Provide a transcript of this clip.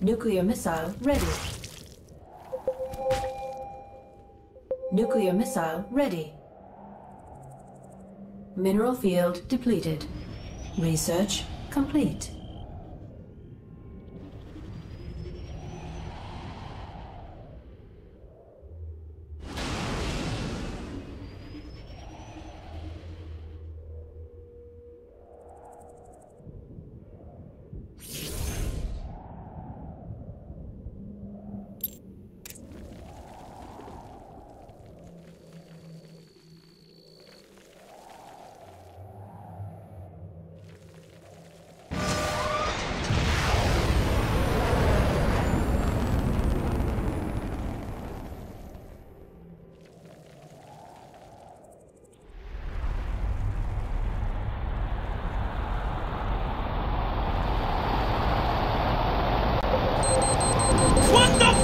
Nuclear missile ready. Nuclear missile ready. Mineral field depleted. Research complete. What the